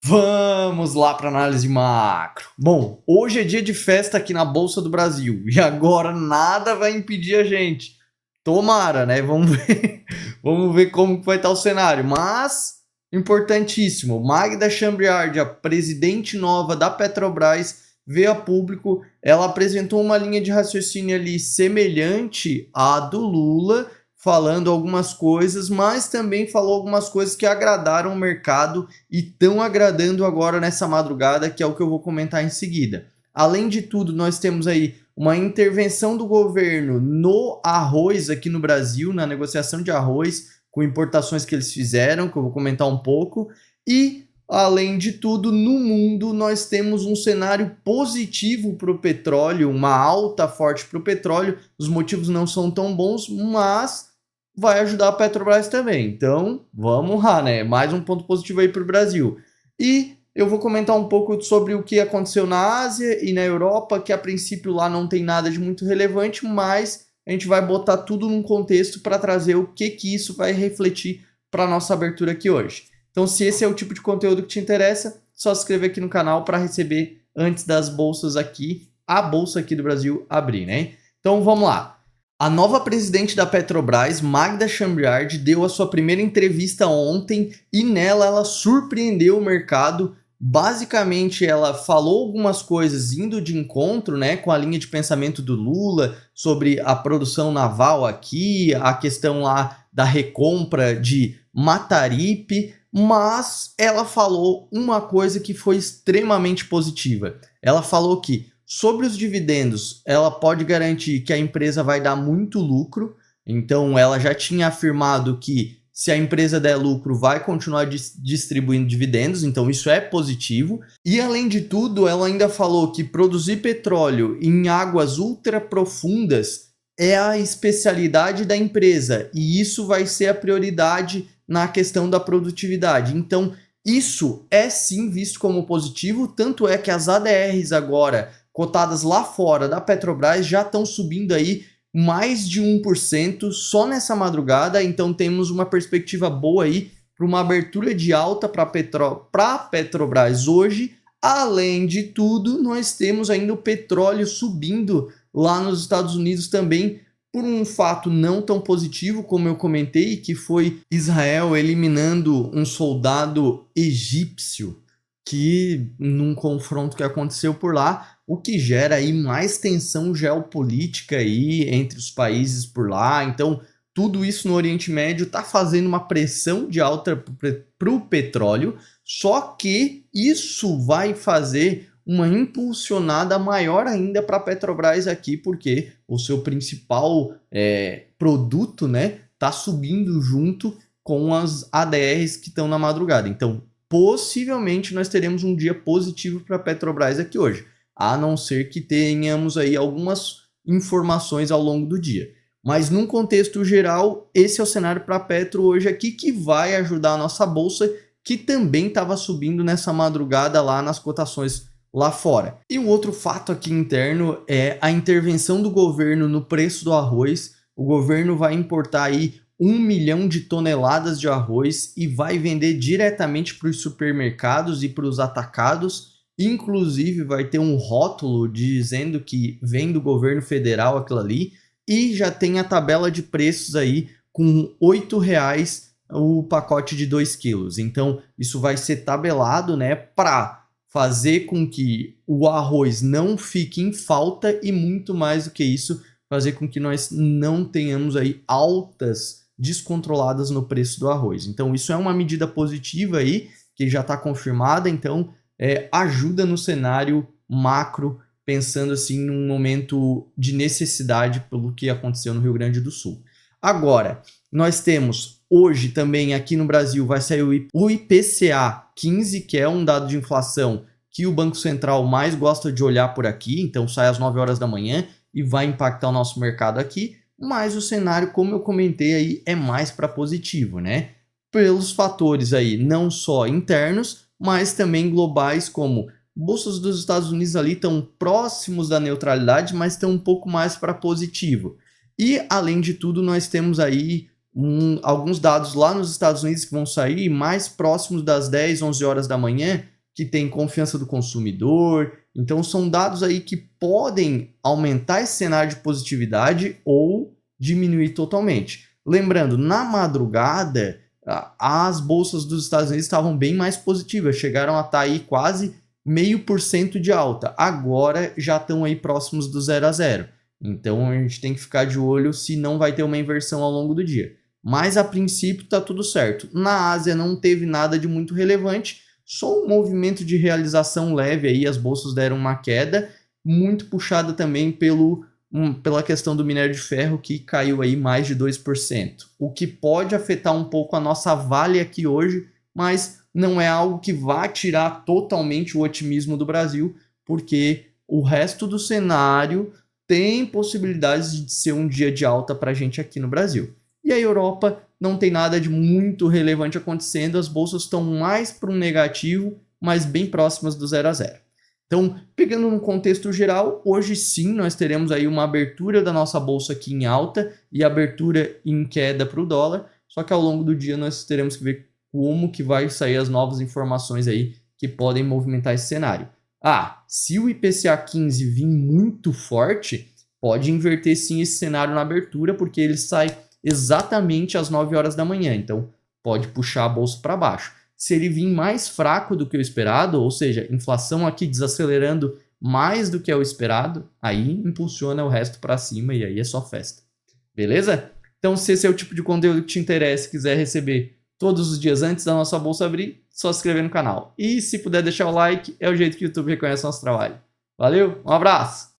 Vamos lá para análise macro. Bom, hoje é dia de festa aqui na Bolsa do Brasil e agora nada vai impedir a gente. Tomara, né? Vamos ver, vamos ver como vai estar o cenário. Mas, importantíssimo, Magda Chambriard, a presidente nova da Petrobras, veio a público. Ela apresentou uma linha de raciocínio ali semelhante à do Lula, falando algumas coisas, mas também falou algumas coisas que agradaram o mercado e estão agradando agora nessa madrugada, que é o que eu vou comentar em seguida. Além de tudo, nós temos aí uma intervenção do governo no arroz aqui no Brasil, na negociação de arroz, com importações que eles fizeram, que eu vou comentar um pouco. E, além de tudo, no mundo nós temos um cenário positivo para o petróleo, uma alta forte para o petróleo. Os motivos não são tão bons, mas vai ajudar a Petrobras também. Então, vamos lá, né? Mais um ponto positivo aí para o Brasil. E eu vou comentar um pouco sobre o que aconteceu na Ásia e na Europa, que a princípio lá não tem nada de muito relevante, mas a gente vai botar tudo num contexto para trazer o que isso vai refletir para a nossa abertura aqui hoje. Então, se esse é o tipo de conteúdo que te interessa, só se inscrever aqui no canal para receber antes das bolsas aqui, a bolsa aqui do Brasil abrir, né? Então, vamos lá. A nova presidente da Petrobras, Magda Chambriard, deu a sua primeira entrevista ontem e nela ela surpreendeu o mercado. Basicamente, ela falou algumas coisas indo de encontro, né, com a linha de pensamento do Lula sobre a produção naval aqui, a questão lá da recompra de Mataripe, mas ela falou uma coisa que foi extremamente positiva. Ela falou que sobre os dividendos, ela pode garantir que a empresa vai dar muito lucro, então ela já tinha afirmado que se a empresa der lucro, vai continuar distribuindo dividendos, então isso é positivo. E além de tudo, ela ainda falou que produzir petróleo em águas ultra profundas é a especialidade da empresa, e isso vai ser a prioridade na questão da produtividade. Então, isso é sim visto como positivo, tanto é que as ADRs agora cotadas lá fora da Petrobras já estão subindo aí mais de 1% só nessa madrugada, então temos uma perspectiva boa aí para uma abertura de alta para a Petrobras hoje. Além de tudo, nós temos ainda o petróleo subindo lá nos Estados Unidos também, por um fato não tão positivo como eu comentei, que foi Israel eliminando um soldado egípcio que num confronto que aconteceu por lá, o que gera aí mais tensão geopolítica aí entre os países por lá. Então, tudo isso no Oriente Médio está fazendo uma pressão de alta para o petróleo, só que isso vai fazer uma impulsionada maior ainda para a Petrobras aqui, porque o seu principal produto, né, está subindo junto com as ADRs que estão na madrugada. Então, possivelmente nós teremos um dia positivo para a Petrobras aqui hoje, a não ser que tenhamos aí algumas informações ao longo do dia. Mas num contexto geral, esse é o cenário para a Petro hoje aqui, que vai ajudar a nossa bolsa, que também estava subindo nessa madrugada lá nas cotações lá fora. E um outro fato aqui interno é a intervenção do governo no preço do arroz. O governo vai importar aí 1 milhão de toneladas de arroz e vai vender diretamente para os supermercados e para os atacados. Inclusive vai ter um rótulo dizendo que vem do governo federal aquilo ali, e já tem a tabela de preços aí com R$ 8,00 o pacote de 2 quilos. Então isso vai ser tabelado, né, para fazer com que o arroz não fique em falta e, muito mais do que isso, fazer com que nós não tenhamos aí altas descontroladas no preço do arroz. Então isso é uma medida positiva aí, que já está confirmada, então ajuda no cenário macro, pensando assim num momento de necessidade pelo que aconteceu no Rio Grande do Sul. Agora, nós temos hoje também aqui no Brasil, vai sair o IPCA 15, que é um dado de inflação que o Banco Central mais gosta de olhar por aqui, então sai às 9 horas da manhã e vai impactar o nosso mercado aqui, mas o cenário, como eu comentei aí, é mais para positivo, né? Pelos fatores aí, não só internos, mas também globais, como bolsas dos Estados Unidos ali estão próximos da neutralidade, mas estão um pouco mais para positivo. E, além de tudo, nós temos aí alguns dados lá nos Estados Unidos que vão sair mais próximos das 10, 11 horas da manhã, que tem confiança do consumidor. Então são dados aí que podem aumentar esse cenário de positividade ou diminuir totalmente. Lembrando, na madrugada, as bolsas dos Estados Unidos estavam bem mais positivas, chegaram a estar aí quase 0,5% de alta. Agora já estão aí próximos do 0 a 0. Então a gente tem que ficar de olho se não vai ter uma inversão ao longo do dia. Mas a princípio está tudo certo. Na Ásia não teve nada de muito relevante, só um movimento de realização leve aí, as bolsas deram uma queda, muito puxada também pela questão do minério de ferro, que caiu aí mais de 2%, o que pode afetar um pouco a nossa Vale aqui hoje, mas não é algo que vá tirar totalmente o otimismo do Brasil, porque o resto do cenário tem possibilidades de ser um dia de alta para a gente aqui no Brasil. E a Europa não tem nada de muito relevante acontecendo, as bolsas estão mais para um negativo, mas bem próximas do 0 a 0. Então, pegando no contexto geral, hoje sim nós teremos aí uma abertura da nossa bolsa aqui em alta e abertura em queda para o dólar, só que ao longo do dia nós teremos que ver como que vai sair as novas informações aí que podem movimentar esse cenário. Se o IPCA 15 vir muito forte, pode inverter sim esse cenário na abertura, porque ele sai exatamente às 9 horas da manhã, então pode puxar a bolsa para baixo. Se ele vir mais fraco do que o esperado, ou seja, inflação aqui desacelerando mais do que é o esperado, aí impulsiona o resto para cima e aí é só festa. Beleza? Então, se esse é o tipo de conteúdo que te interessa e quiser receber todos os dias antes da nossa bolsa abrir, só se inscrever no canal. E se puder deixar o like, é o jeito que o YouTube reconhece o nosso trabalho. Valeu, um abraço!